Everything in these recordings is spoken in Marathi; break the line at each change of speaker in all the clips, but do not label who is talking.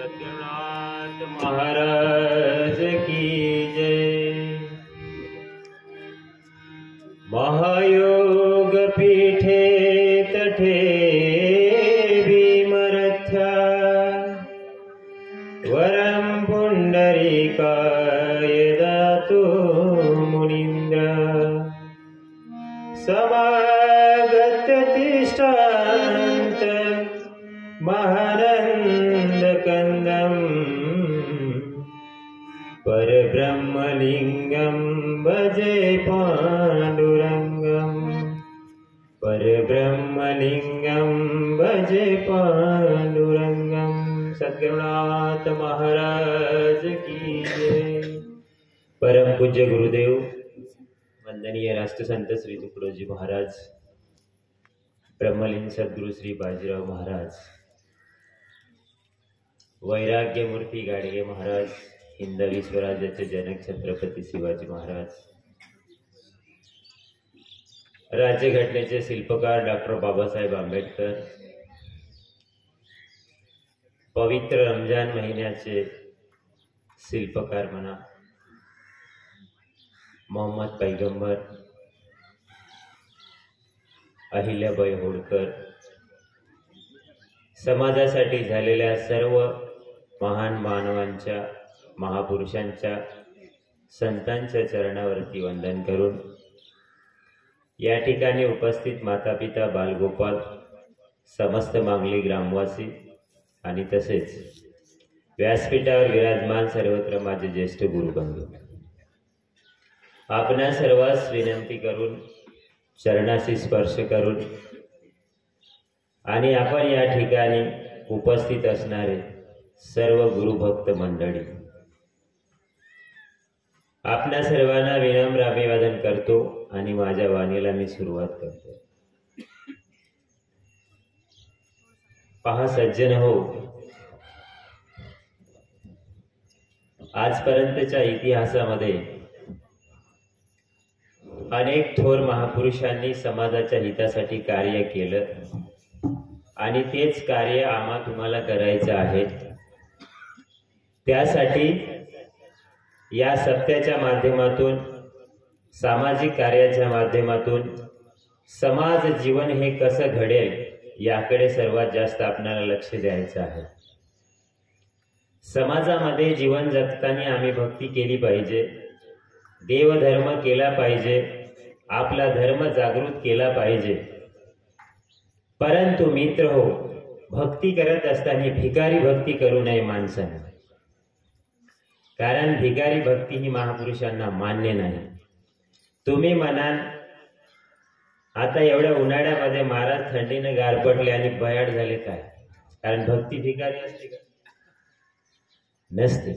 सद्गुरुनाथ महाराज की जय। महायोग पीठे तठे भीमरथ्या वरम पुंडरीकाय दातु मुनीन्द्र समागत तिष्ठान्त महानंद कंदम परब्रह्मलिंगम भजे पांडुरंगम परब्रह्मलिंगम भजे पांडुरंगम। सद्गुरुनाथ महाराज की जय। परम पूज्य गुरुदेव वंदनीय राष्ट्रसंत श्री तुकडोजी महाराज, ब्रह्मलीन सद्गुरु श्री बाजीराव महाराज, वैराग्य मूर्ती गाडगे महाराज, हिंदवी स्वराज्याचे जनक छत्रपती शिवाजी महाराज, राज्यघटनेचे शिल्पकार डॉक्टर बाबासाहेब आंबेडकर, पवित्र रमजान महिन्याचे शिल्पकार म्हणा मोहम्मद पैगंबर, अहिल्याबाई होळकर, समाजासाठी झालेल्या सर्व महान मानवांच्या, महापुरुषांच्या, संतांच्या चरणावरती वंदन करून या ठिकाणी उपस्थित मातापिता, बालगोपाल, समस्त मांगली ग्रामवासी आणि तसेच व्यासपीठावर विराजमान सर्वत्र माझे ज्येष्ठ गुरुबंधू, आपणा सर्वांस विनंती करून चरणाशी स्पर्श करून आणि आपण या ठिकाणी उपस्थित असणारे सर्व गुरुभक्त मंडळी, आपणा सर्वांना विनम्र अभिवादन करतो आणि माझ्या वाणीला मी सुरुवात करतो। पहा सज्जन हो, आजपर्यंतच्या इतिहासामध्ये अनेक थोर महापुरुषांनी समाजाच्या हितासाठी कार्य केलं आणि तेच कार्य आम्हा तुम्हाला करायचं आहे। त्यासाठी या सत्याच्या माध्यमातून, सामाजिक कार्याच्या माध्यमातून समाज जीवन हे कसं घडेल याकडे सर्वात जास्त आपल्याला लक्ष द्यायचं आहे। समाजामध्ये जीवन जगताना आम्ही भक्ती केली पाहिजे, देवधर्म केला पाहिजे, आपला धर्म जागृत केला पाहिजे। परंतु मित्र हो, भक्ती करत असताना भिकारी भक्ती करू नये माणसाने, कारण भिकारी भक्ती ही महापुरुषांना मान्य नाही। तुम्ही म्हणाल आता एवढ्या उन्हाळ्यामध्ये महाराज थंडीने गारपटले आणि भयाड झाले काय, कारण भक्ती भिकारी असते का? नसते।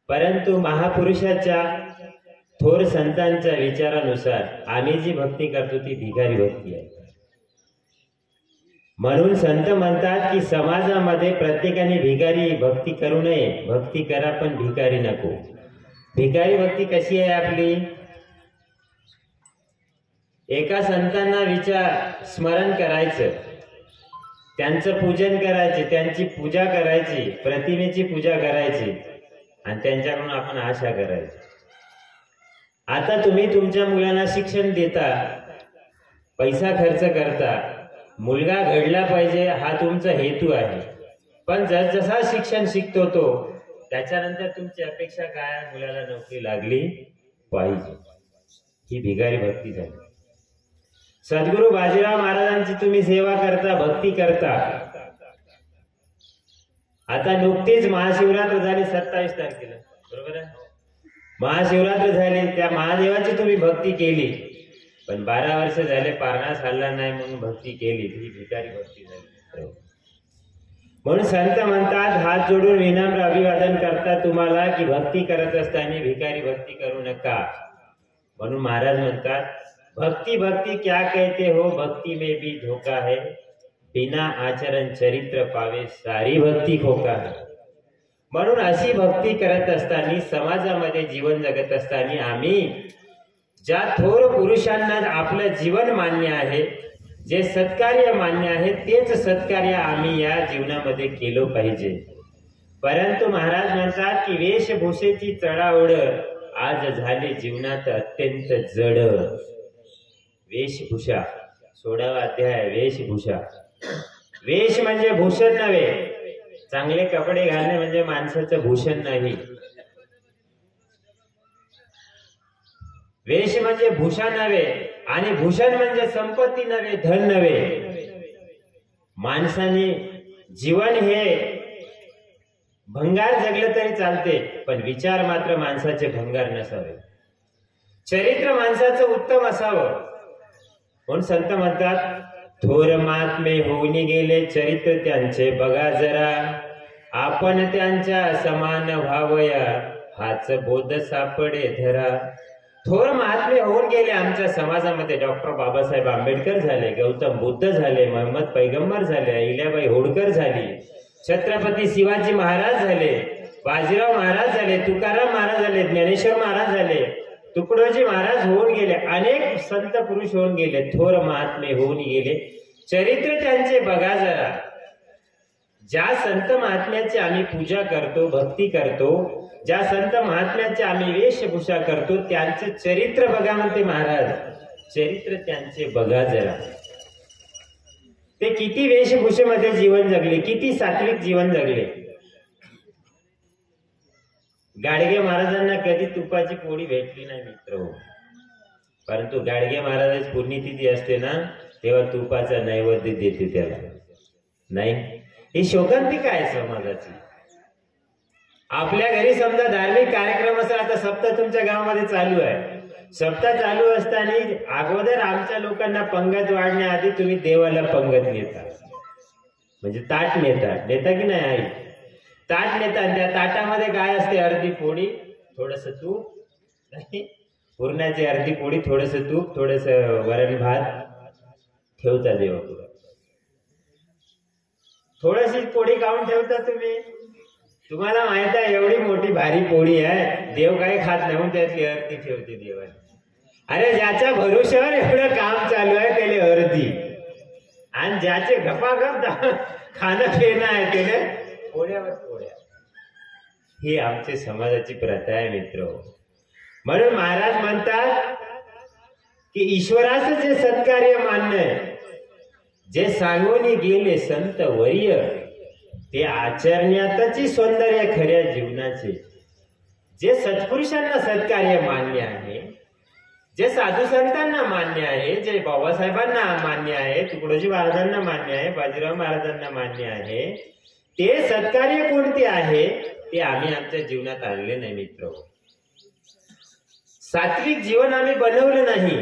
परंतु महापुरुषाच्या, थोर संतांच्या विचारानुसार आम्ही जी भक्ती करतो ती भिकारी भक्ती आहे। म्हणून संत म्हणतात की समाजामध्ये प्रत्येकाने भिकारी भक्ती करू नये, भक्ती करा पण भिकारी नको। भिकारी भक्ती कशी आहे आपली? एका संतांना स्मरण करायचं, त्यांचं पूजन करायचे, त्यांची पूजा करायची, प्रतिमेची पूजा करायची आणि त्यांच्याकडून आपण आशा करायची। आता तुम्ही तुमच्या मुलांना शिक्षण देता, पैसा खर्च करता, मुलगा घडला पाहिजे हा तुमचा हेतू आहे। पण जसा शिक्षण शिकतो तो त्याच्यानंतर तुमची अपेक्षा काय? मुलाला नोकरी लागली पाहिजे। ही भिकारी भक्ती झाली। सद्गुरु बाजीराव महाराजांची तुम्ही सेवा करता, भक्ती करता। आता नुकतीच महाशिवरात्र झाली 27 तारखेला, बरोबर आहे? महाशिवरात्र झाली, त्या महादेवाची तुम्ही भक्ती केली, पण 12 वर्ष झाले पारणास हल्ला नाही म्हणून भक्ती केली, ही भिकारी भक्ती झाली। म्हणून संत म्हणतात, हात जोडून विनम्र अभिवादन करतात तुम्हाला की भक्ती करत असताना भिकारी भक्ती करू नका। म्हणून महाराज म्हणतात, भक्ति भक्ति क्या कहते हो, भक्ति में भी धोखा है, बिना आचरण चरित्र पावे सारी भक्ती खोका है। म्हणून अशी भक्ती करत असताना, समाजामध्ये जीवन जगत असताना आम्ही ज्या थोर पुरुषांना आपलं जीवन मान्य आहे, जे सत्कार्य मान्य आहे, तेच सत्कार्य आम्ही या जीवनामध्ये केलं पाहिजे। परंतु महाराज म्हणतात की वेशभूषेची चढाओढ आज झाली जीवनात अत्यंत जड. वेशभूषा 16वा अध्याय वेशभूषा. वेश म्हणजे भूषण नव्हे. चांगले कपडे घालणे म्हणजे माणसाचं भूषण नाही. वेश म्हणजे भूषण नव्हे आणि भूषण म्हणजे संपत्ती नव्हे, धन नव्हे. माणसाने जीवन हे भंगार जगलं तरी चालते, पण विचार मात्र माणसाचे भंगार नसावे. चरित्र माणसाचं उत्तम असावं. म्हणून संत म्हणतात, थोर महात्मे होऊन गेले चरित्र त्यांचे बघा जरा, आपण त्यांच्या समान व्हावया हाच बोध सापडे धरा. थोर महात्मे होऊन गेले आमच्या समाजामध्ये. डॉक्टर बाबासाहेब आंबेडकर झाले, गौतम बुद्ध झाले, मोहम्मद पैगंबर झाले, अहिल्याबाई होळकर झाली, छत्रपती शिवाजी महाराज झाले, बाजीराव महाराज झाले, तुकाराम महाराज झाले, ज्ञानेश्वर महाराज झाले, तुकडोजी महाराज होऊन गेले, अनेक संत पुरुष होऊन गेले. थोर महात्मे होऊन गेले चरित्र त्यांचे बघा जरा. ज्या संत महात्म्याची आम्ही पूजा करतो, भक्ती करतो, ज्या संत महात्म्याची आम्ही वेशभूषा करतो, त्यांचे चरित्र बघा म्हणते महाराज. चरित्र त्यांचे बघा जरा. ते किती वेशभूषेमध्ये जीवन जगले, किती सात्विक जीवन जगले. गाडगे महाराजांना कधी तुपाची पोळी भेटली नाही मित्र. परंतु गाडगे महाराजांची पुण्यतिथी असते ना, तेव्हा तुपाचा नैवेद्य देते त्याला. नाही, ही शोकांतिका आहे समाजाची. आपल्या घरी समजा धार्मिक कार्यक्रम असेल, आता सप्ताह तुमच्या गावामध्ये चालू आहे, सप्ताह चालू असताना अगोदर आमच्या लोकांना पंगत वाढण्याआधी तुम्ही देवाला पंगत नेता, म्हणजे ताट नेता की नाही आई? ताट नेता. त्या ताटामध्ये काय असते? अर्धी पोळी, थोडस तूप, नाही पुरणाची अर्धी पोळी, थोडस तूप, थोडस वरण भात ठेवता देवापुढे. थोडीशी पोळी खाऊन ठेवता तुम्ही. तुम्हाला माहित आहे एवढी मोठी भारी पोळी आहे, देव काही खात नाही म्हणून त्यातली अर्धी ठेवते देवाने. अरे ज्याच्या भरोश्यावर एवढं काम चालू आहे त्याला अर्धी, आणि ज्याचे गपागप खाणं पिणं आहे त्याने पोळ्यावर पोळ्या. ही आमच्या समाजाची प्रथा आहे मित्र. म्हणून महाराज म्हणतात की ईश्वराचं जे सत्कार्य मानणं, जे सांगून गेले संत वर्य, ते आचरण्यातच सौंदर्य खऱ्या जीवनाचे. जे सत्पुरुषांना सत्कार्य मान्य आहे, जे साधू संतांना मान्य आहे, जे बाबासाहेबांना मान्य आहे, तुकडोजी महाराजांना मान्य आहे, बाजीराव महाराजांना मान्य आहे, ते सत्कार्य कोणते आहे ते आम्ही आमच्या जीवनात आणले नाही मित्र. सात्विक जीवन आम्ही बनवलं नाही.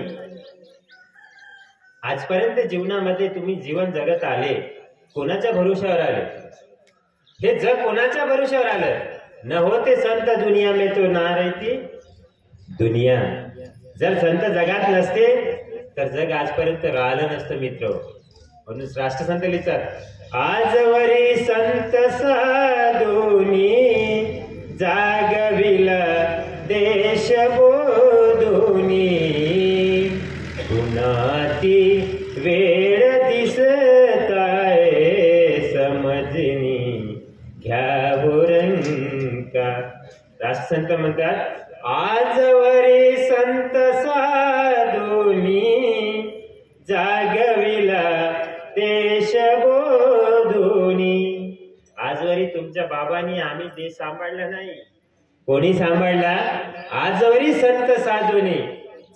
आजपर्यंत जीवनामध्ये तुम्ही जीवन जगत आले, कोणाच्या भरोश्यावर आले? हे जग कोणाच्या भरोश्यावर आलं? न होते संत दुनिया में तो ना रहती दुनिया. जर संत जगात नसते तर जग आजपर्यंत राहिलं नसतं मित्र. म्हणून राष्ट्रसंत लिहितात, आजवरी संत साधुनी जागविला देश बोधुनी, पुनाती वेळ दिसताय समजनी घ्यावरंका. राष्ट्रसंत म्हणतात, आजवरी संत साधुनी जागविला देश बोधुनी. आजवरी तुमच्या बाबांनी आम्ही देश सांभाळला नाही. कोणी सांभाळला? आजवरी संत साधुनी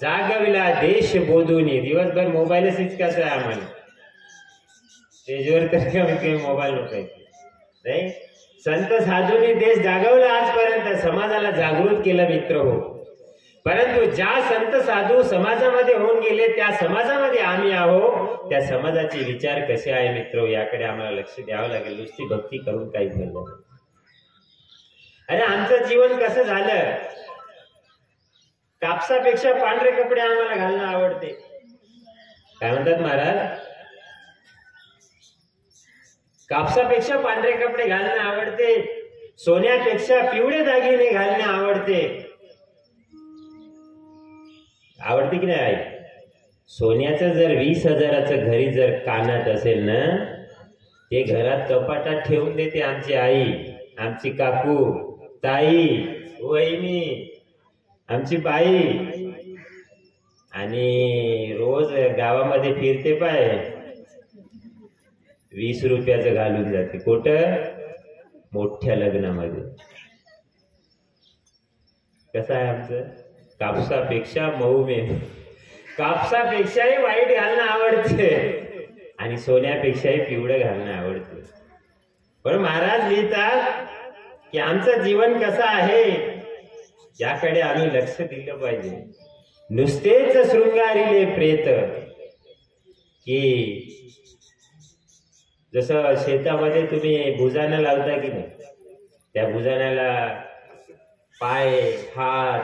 जागविला देश बोधुनी. दिवसभर मोबाईलच इतकाच आहे आम्हाला. स्टेजवर तर कमी मोबाईल नसायचे नाही. संत साधूंनी देश जागवला आजपर्यंत, समाजाला जागृत केलं मित्र हो. परंतु ज्या संत साधू समाजामध्ये होऊन गेले, त्या समाजामध्ये आम्ही आहो, त्या समाजाचे विचार कसे आहे मित्र, याकडे आम्हाला लक्ष द्यावं लागेल. नुसती भक्ती करून काही फायदा नाही. अरे आमचं जीवन कसं झालं? कापसापेक्षा पांढरे कपडे आम्हाला घालणं आवडते. काय म्हणतात महाराज? कापसापेक्षा पांढरे कपडे घालणं आवडते, सोन्यापेक्षा पिवळे दागिने घालणे आवडते. आवडते की नाही आई? सोन्याचं जर 20,000चं घरी जर कानात असेल ना, ते घरात कपाटात ठेवून देते आमची आई, आमची काकू, ताई, वहिनी, आमची बाई, आणि रोज गावामध्ये फिरते पाय 20 रुपयाचं घालून जाते. कुठं? मोठ्या लग्नामध्ये. कसं आहे आमचं? कापसापेक्षा मऊ मे, कापसापेक्षाही वाईट घालणं आवडते आणि सोन्यापेक्षाही पिवळं घालणं आवडते. पण महाराज लिहितात की आमचं जीवन कसं आहे याकडे आम्ही लक्ष दिलं पाहिजे. नुसतेच शृंगारिले प्रेत, की जसं शेतामध्ये तुम्ही बुजाणं लावता की नाही, त्या बुजाण्याला पाय, हात,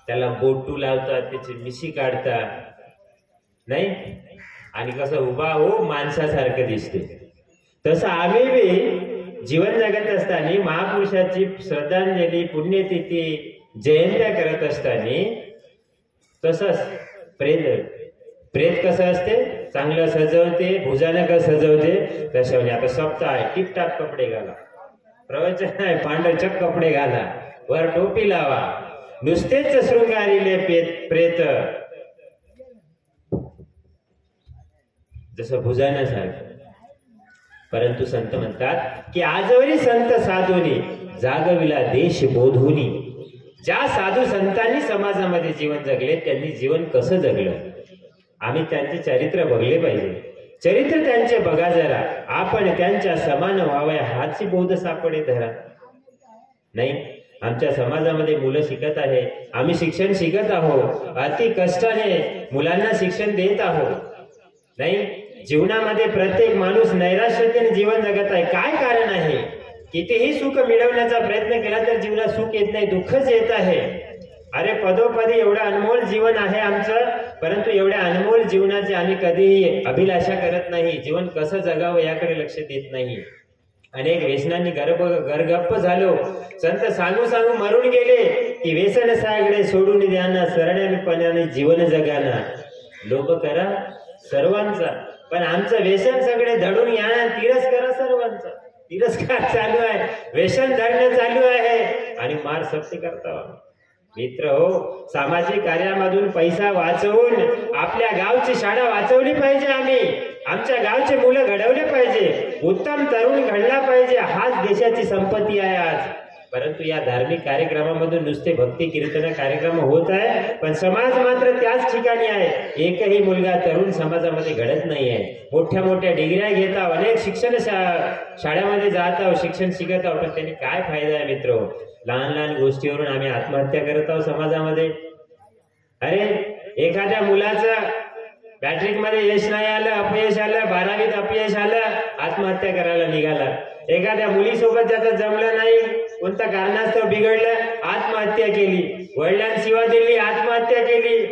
त्याला बोटू लावतात, त्याची मिशी काढतात नाही, आणि कसं उभा हो माणसासारखं दिसते. तसं आम्ही बी जीवन जगत असताना महापुरुषाची श्रद्धांजली, पुण्यतिथी, जयंत्या करत असताना तसंच प्रेत कसं असते, चांगलं सजवते, भुजानं कसं सजवते तशाने. आता सप्ताह आहे, टिपटाप कपडे घाला, प्रवचन आहे, पांढरचक कपडे घाला, वर टोपी लावा, नुसतेच शृंगारिले प्रेत जसं भुजाण्यासारखं. परंतु संत म्हणतात की आजवरी संत साधूनी जागविला देश बोधुनी. ज्या साधू संतांनी समाजामध्ये जीवन जगले त्यांनी जीवन कसं जगलं, आम्ही त्यांचे चरित्र बघले पाहिजे. चरित्र त्यांचे बघा जरा, आपण त्यांच्या समान व्हावया हाची बोध सापडे धरा. नाही, आमच्या समाजामध्ये मुलं शिकत आहे, आम्ही शिक्षण शिकत आहोत, अति कष्टाने मुलांना शिक्षण देत आहोत. नाही, जीवनामध्ये प्रत्येक माणूस नैराश्यतेने जीवन जगत आहे. काय कारण आहे? कितीही सुख मिळवण्याचा प्रयत्न केला तर जीवनात सुख येत नाही, दुःखच येत आहे. अरे पदोपदी एवढं अनमोल जीवन आहे आमचं, परंतु एवढ्या अनमोल जीवनाची आम्ही कधीही अभिलाषा करत नाही. जीवन कसं जगावं याकडे लक्ष देत नाही. अनेक व्यसनांनी गरगप्प झालो. संत सांगू सांगू मरून गेले की व्यसन सागडे सोडून द्याना, सरण्यापणाने जीवन जगाना. लोभ करा सर्वांचा, पण आमचं व्यसन सगळे धडून घ्या, तिरस्कार सर्वांचा. तिरस्कार चालू आहे, व्यसन धरणं चालू आहे आणि मार सक्ती करता. मित्र हो, सामाजिक कार्यामधून पैसा वाचवून आपल्या गावची शाळा वाचवली पाहिजे. आम्ही आमच्या गावचे मुलं घडवले पाहिजे, उत्तम तरुण घडला पाहिजे. हाच देशाची संपत्ती आहे आज. परंतु या धार्मिक कार्यक्रमामधून नुसते भक्ती कीर्तन कार्यक्रम होत आहे, पण समाज मात्र त्याच ठिकाणी आहे. एकही मुलगा तरुण समाजामध्ये घडत नाही आहे. मोठ्या मोठ्या डिग्र्या घेत आहोत, अनेक शिक्षण शाळेमध्ये जात आहोत, शिक्षण शिकत आहोत, पण त्यांनी काय फायदा आहे मित्र? लहान लहान गोष्टीवरून आम्ही आत्महत्या करत आहोत समाजामध्ये. अरे एखाद्या मुलाचं मॅट्रिक मध्ये यश नाही आलं, अपयश आलं, 12वीत अपयश आलं, आत्महत्या करायला निघाला. एखाद्या मुलीसोबत ज्याचं जमलं नाही, कोणत्या कारणास्तव बिघडलं, आत्महत्या केली. वडिलांनी शिवा दिली, आत्महत्या केली.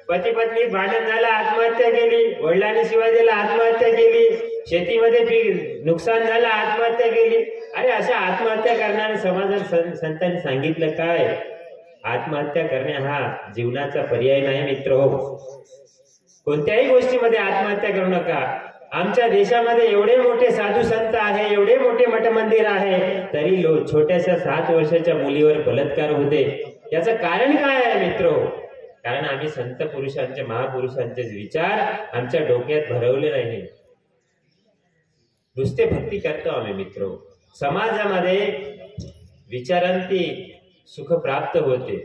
पती पत्नी भांडण झालं, आत्महत्या केली. वडिलांनी शिवा दिला, आत्महत्या केली. शेतीमध्ये नुकसान झालं, आत्महत्या केली. अरे अशा आत्महत्या करणाऱ्या समाजात संतांनी सांगितलं काय? आत्महत्या करणे हा जीवनाचा पर्याय नाही मित्र हो. कोणत्याही गोष्टीमध्ये आत्महत्या करू नका. आमच्या देशामध्ये एवढे मोठे साधू संत आहे, एवढे मोठे मठ मंदिर आहे, तरी छोट्याशा 7 वर्षाच्या मुलीवर बलात्कार होते. याचं कारण काय आहे मित्र? कारण आम्ही संत पुरुषांचे, महापुरुषांचे विचार आमच्या डोक्यात भरवले नाही. नुसते भक्ती करतो आम्ही मित्र. समाजामध्ये विचारांती सुख प्राप्त होते.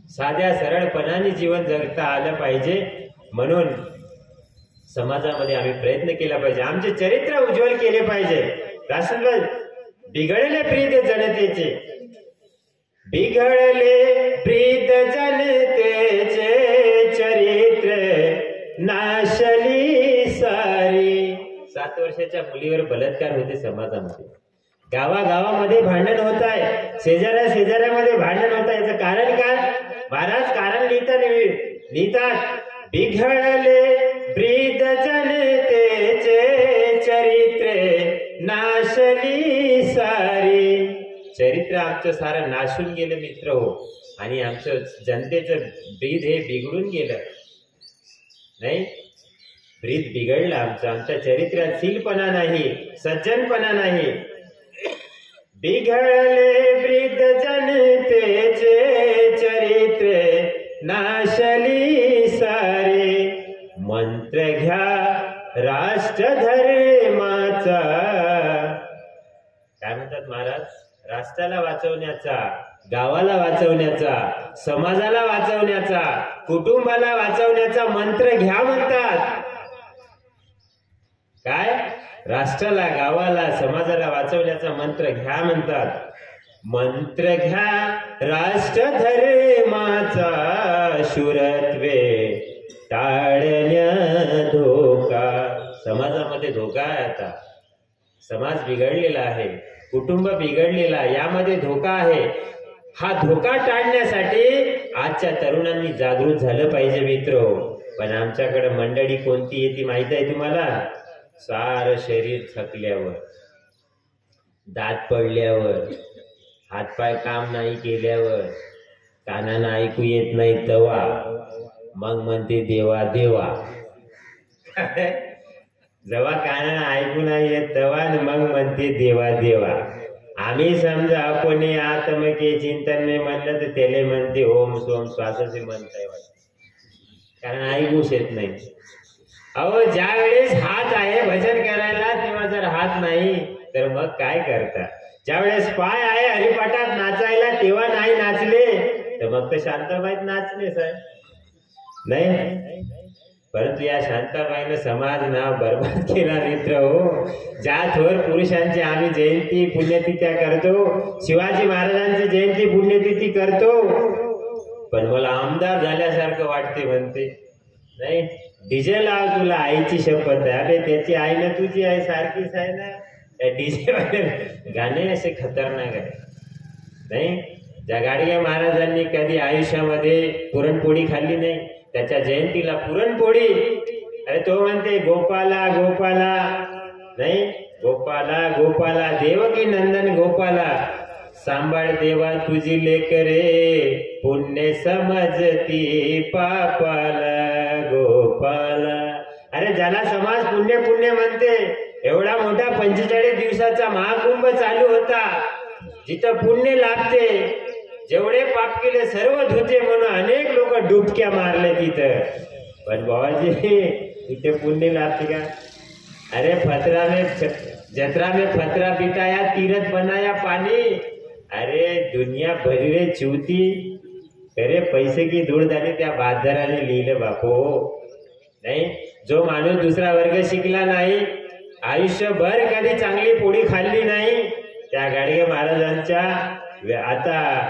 साध्या सरळपणाने जीवन जगता आलं पाहिजे, म्हणून समाजामध्ये आम्ही प्रयत्न केला पाहिजे. आमचे चरित्र उज्ज्वल केले पाहिजे. राष्ट्रध्वज बिघडले प्रीत जनतेचे, बिघडले प्रीत जनतेचे चरित्र नाशली सारी. 7 वर्षाच्या मुलीवर बलात्कार होते समाजामध्ये. गावागावामध्ये भांडण होत आहे, शेजाऱ्यामध्ये भांडण होत आहे. याचं कारण काय? महाराज कारण लिहितात बिघडले प्रीत जनतेचे चरित्र नाशली सारी. चरित्र आमचं सारं नाशून गेलं मित्र हो, आणि आमचं जनतेचं ब्रीद हे बिघडून गेलं. नाही, ब्रीद बिघडलं आमचं. आमच्या चरित्रात शीलपणा नाही, सज्जनपणा नाही. बिघडले वृद्ध जनतेचे चरित्रे नाशली सारे मंत्र घ्या राष्ट्रधर्माचा काय म्हणतात महाराज राष्ट्राला वाचवण्याचा गावाला वाचवण्याचा समाजाला वाचवण्याचा कुटुंबाला वाचवण्याचा मंत्र घ्या म्हणतात काय राष्ट्राला गावाला समाजाला वाचवण्याचा मंत्र घ्या म्हणतात मंत्र घ्या राष्ट्रधर्माचा शूरत्वे टाळण्या धोका समाजामध्ये धोका आहे आता समाज बिघडलेला आहे कुटुंब बिघडलेला यामध्ये धोका आहे हा धोका टाळण्यासाठी आजच्या तरुणांनी जागृत झालं पाहिजे मित्र पण आमच्याकडे मंडळी कोणती येते माहित आहे तुम्हाला सार शरीर थकल्यावर दात पडल्यावर हातपाय काम नाही केल्यावर कानानं ऐकू येत नाही तवा मग म्हणते देवा देवा जेव्हा कानानं ऐकू नाही येत तवा मग म्हणते देवा देवा आम्ही समजा कोणी आत्मके चिंतन नाही म्हणलं तर त्याला म्हणते ओम सोम श्वासाचे म्हणताय कारण ऐकूच येत नाही अहो ज्या वेळेस हात आहे भजन करायला तेव्हा जर हात नाही तर मग काय करता ज्या वेळेस पाय आहे हरिपाठात नाचायला तेव्हा नाही नाचले तर मग तर शांताबाईत नाचले साहेब नाही परंतु या शांताबाईनं समाज नाव बर्बाद केला मित्र हो ज्या थोर पुरुषांची आम्ही जयंती पुण्यतिथ्या करतो शिवाजी महाराजांची जयंती पुण्यतिथी करतो पण मला आमदार झाल्यासारखं वाटते म्हणते नाही डीजे लाव तुला आईची शपथ आहे अरे त्याची आई ना तुझी आई सारखीच आहे ना डीजे गाणे असे खतरनाक आहे नाही ज्या गाडगे महाराजांनी कधी आयुष्यामध्ये पुरणपोळी खाल्ली नाही त्याच्या जयंतीला पुरणपोळी अरे तो म्हणते गोपाला गोपाला नाही गोपाला गोपाला देवकी नंदन गोपाला सांभाळ देवा तुझी लेकरे पुण्य समजती पापाला गोपाला अरे ज्याला समाज पुण्य पुण्य म्हणते एवढा मोठा 45 दिवसाचा महाकुंभ चालू होता जिथं पुण्य लाभते जेवढे पाप केले सर्व धुते म्हणून अनेक लोक डुबक्या मारले तिथं पण बाबाजी तिथे पुण्य लाभते का अरे फतरा में जत्रा में फतरा बिटाया तीरथ बनाया पानी अरे दुनिया भरी रे चूती अरे पैसे की धूळ झाली त्या बाजाराने लिहिलं बापू नाही जो माणूस दुसरा वर्ग शिकला नाही आयुष्यभर कधी चांगली पोळी खाल्ली नाही त्या गाडगे महाराजांच्या आता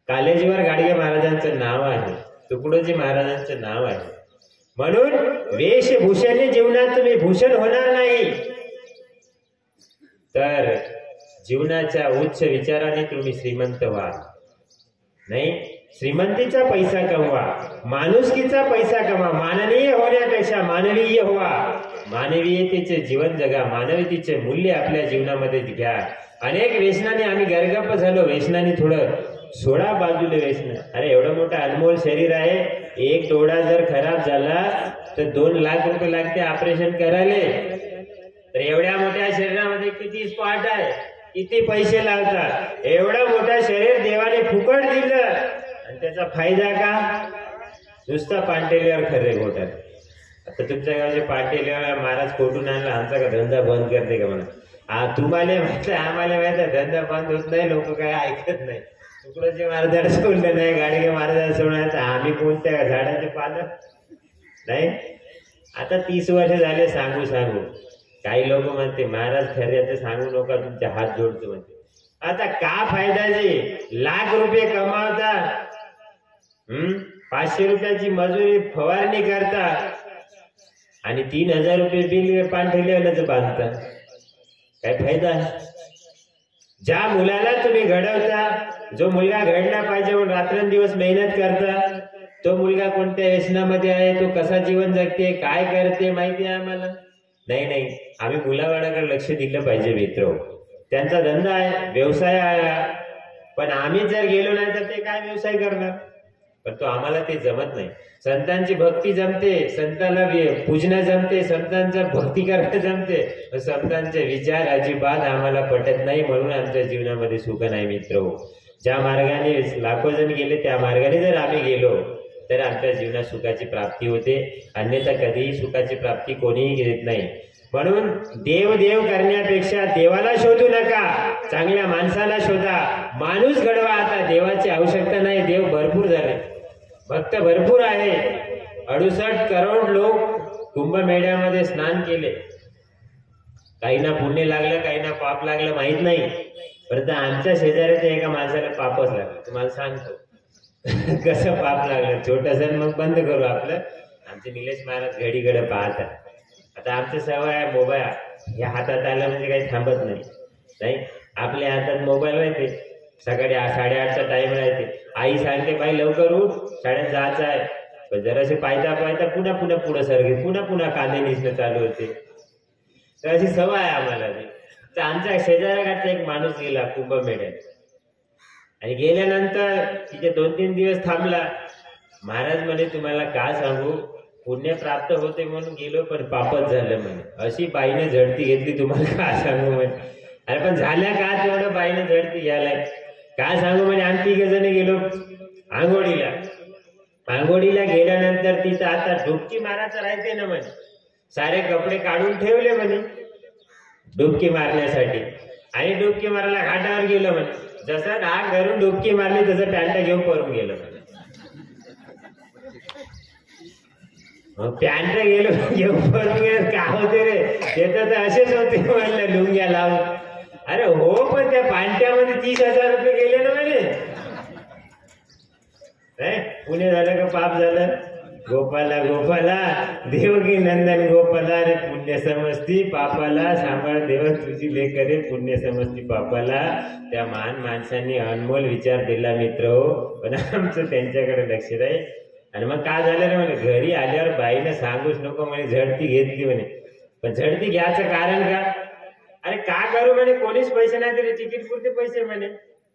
कॉलेजवर गाडगे महाराजांचं नाव आहे तुकडोजी महाराजांचं नाव आहे म्हणून वेशभूषणे जीवनात तुम्ही भूषण होणार नाही तर जीवनाच्या उच्च विचाराने तुम्ही श्रीमंत व्हा नाही श्रीमंतीचा पैसा कमवा माणुसकीचा पैसा कमवा माननीय होण्यापेक्षा मानवीय व्हा मानवीयतेचे जीवन जगा मानवतेचे मूल्य आपल्या जीवनामध्ये घ्या अनेक व्यसनाने आम्ही गरगप्प झालो व्यसनाने थोडं सोडा बाजूला व्यसन अरे एवढं मोठं अनमोल शरीर आहे एक डोळा जर खराब झाला तर 2 लाख रुपये लागते ऑपरेशन करायला तर एवढ्या मोठ्या शरीरामध्ये किती स्पॉट आहे किती पैसे लावतात एवढं मोठं शरीर देवाने फुकट दिलं आणि त्याचा फायदा का नुसता पांटेलीवर खरे घोटात आता तुमच्या गावचे पांटेलीवर महाराज कोठून आणला आमचा का धंदा बंद करते का म्हणा तुम्हाला माहित आहे आम्हाला माहित आहे धंदा बंद होत नाही लोक काय ऐकत नाही तुकडोजी महाराजांना सोडलं नाही गाडगे महाराजांना सोडण्याचं आम्ही कोणत्या झाडाचे पानं नाही आता 30 वर्ष झाले सांगू सांगू काही लोक म्हणते महाराज खऱ्याचं सांगू नका तुमचे हात जोडतो म्हणते आता का फायदा जी लाख रुपये कमावता 500 रुपयाची मजुरी फवारणी करता आणि 3000 रुपये बिल पांठवल्याचं बांधता काय फायदा ज्या मुलाला तुम्ही घडवता जो मुलगा घडला पाहिजे म्हणून रात्रंदिवस मेहनत करता तो मुलगा कोणत्या व्यसनामध्ये आहे तो कसा जीवन जगते काय करते माहिती आहे आम्हाला नाही आम्ही मुलाबाळाकडे लक्ष दिलं पाहिजे मित्र त्यांचा धंदा आहे व्यवसाय आहे पण आम्ही जर गेलो नाही तर ते काय व्यवसाय करणार पण तो आम्हाला ते जमत नाही. संतांची भक्ती जमते, संतांना पूजन जमते, संतांचा भक्ती करणं जमते, पण संतांचे विचार अजिबात आम्हाला पटत नाही. म्हणून आमच्या जीवनामध्ये सुख नाही मित्र. ज्या मार्गाने लाखो जण गेले त्या मार्गाने जर आम्ही गेलो तर आमच्या जीवनात सुखाची प्राप्ती होते, अन्यथा कधीही सुखाची प्राप्ती कोणीही देत नाही. म्हणून देव देव करण्यापेक्षा देवाला शोधू नका, चांगल्या माणसाला शोधा, माणूस घडवा. आता देवाची आवश्यकता नाही, देव भरपूर झाले, भक्त भरपूर आहे. 68 करोड लोक कुंभमेळ्यामध्ये स्नान केले. काहींना पुण्य लागलं, काहींना पाप लागलं माहित नाही, परंतु आमच्या शेजाऱ्याच्या एका माणसाला पापच लागलं. तुम्हाला सांगतो कसं पाप लागलं. छोटस मग बंद करू आपलं. आमचे निलेश महाराज घडीकडे पाहतात. आता आमचं सवय आहे मोबाईल हे हातात आलं म्हणजे काही थांबत नाही. आपल्या हातात मोबाईल राहते, सकाळी 8:30चा टाइम राहते. आई सांगते बाई लवकर उठ, शाळेत जायचं आहे. पण जरासे पायता पायता पुन्हा पुढे सरगे, पुन्हा कांदे निसणं चालू होते. तर अशी सवय आहे आम्हाला. तर आमच्या शेजाऱ्याकडचा एक माणूस गेला कुंभमेळ्यात आणि गेल्यानंतर तिथे 2-3 दिवस थांबला. महाराज म्हणे तुम्हाला का सांगू, पुण्य प्राप्त होते म्हणून गेलो पण पापच झालं म्हणे. अशी बाईने झडती घेतली, तुम्हाला का सांगू म्हणे. अरे पण झाल्या का तेवढं बाईने झडती घ्यायला, काय सांगू म्हणे. आम्ही 3 जण गेलो आंघोळीला. आंघोळीला गेल्यानंतर तिथं आता डुबकी मारायचं राहते ना म्हणे. सारे कपडे काढून ठेवले म्हणे डुबकी मारण्यासाठी, आणि डुबकी मारायला घाटावर गेलो म्हणे. जसं डाग धरून डुबकी मारली तसं पॅन्ट घेऊन पळून गेलो म्हणे. मग पॅन्ट घेऊन पळून गेलं का होते रे, ते तर असेच होते म्हणलं लुंग्या लावून. अरे हो, पण त्या पांट्यामध्ये 30,000 रुपये गेले ना म्हणे. पुणे झालं का पाप झालं. गोपाला गोपाला देवकी नंदन गोपाला रे पुण्य समजती पापाला, सांभाळ देव तुझी लेकरे पुण्य समजती पापाला. त्या महान माणसांनी अनमोल विचार दिला मित्र. पण आमचं त्यांच्याकडे लक्ष नाही. आणि मग काय झालं रे म्हणे, घरी आल्यावर बाईनं सांगूच नको म्हणे, झडती घेतली म्हणे. पण झडती घ्यायचं कारण का, अरे का करू म्हणे, कोणीच पैसे नाही दिले, तिकीट पुरते पैसे म्हणे.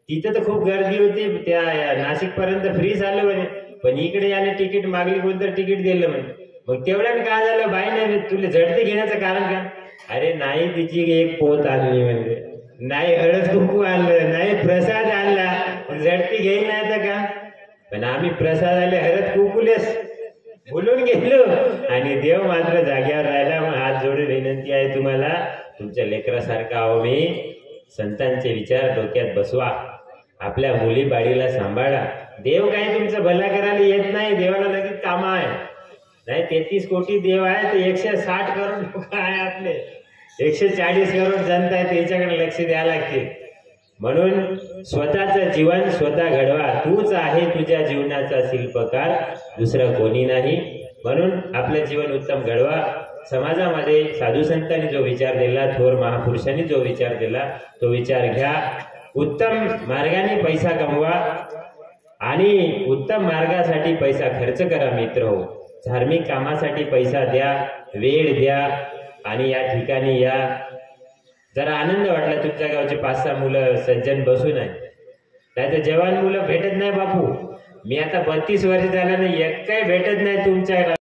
तिथं तर खूप गर्दी होती, त्या नाशिक पर्यंत फ्री झालं म्हणे. पण इकडे याने तिकीट मागली, कोणतं तिकीट दिलं म्हणे. मग तेवढ्याने काय झालं, बाईने तुला झडती घेण्याचं कारण का, अरे नाही तिची एक पोत आणली म्हणजे, नाही हळद कुंकू आणलं, नाही प्रसाद आणला, झडती घेईल नाही तर का. पण आम्ही प्रसादाले हळद कुंकुलेस बोलून गेलो आणि देव मात्र जाग्यावर राहिला. मग हात जोडून विनंती आहे तुम्हाला, तुमच्या लेकरासारखा आहो मी. संतांचे विचार डोक्यात बसवा, आपल्या मुली बाळीला सांभाळा. देव काही तुमचं भला करायला येत नाही, देवाला लगेच काम आहे. नाही 33 कोटी देव आहे, तर 160 करोड लोक आहे आपले, 140 करोड जनता आहे, त्याच्याकडे लक्ष द्यावं लागते. म्हणून स्वतःचं जीवन स्वतः घडवा. तूच आहे तुझ्या जीवनाचा शिल्पकार, दुसरं कोणी नाही. म्हणून आपलं जीवन उत्तम घडवा. समाजामध्ये साधू संतांनी जो विचार दिला, थोर महापुरुषांनी जो विचार दिला, तो विचार घ्या. उत्तम मार्गाने पैसा कमवा आणि उत्तम मार्गासाठी पैसा खर्च करा मित्र हो. धार्मिक कामासाठी पैसा द्या, वेळ द्या आणि या ठिकाणी या. जरा आनंद वाटला तुमच्या गावचे 5-6 मुलं सज्जन बसून आहे, नाही तर जवान मुलं भेटत नाही बापू. मी आता 32 वर्ष झालं नाही, एक काही भेटत नाही तुमच्या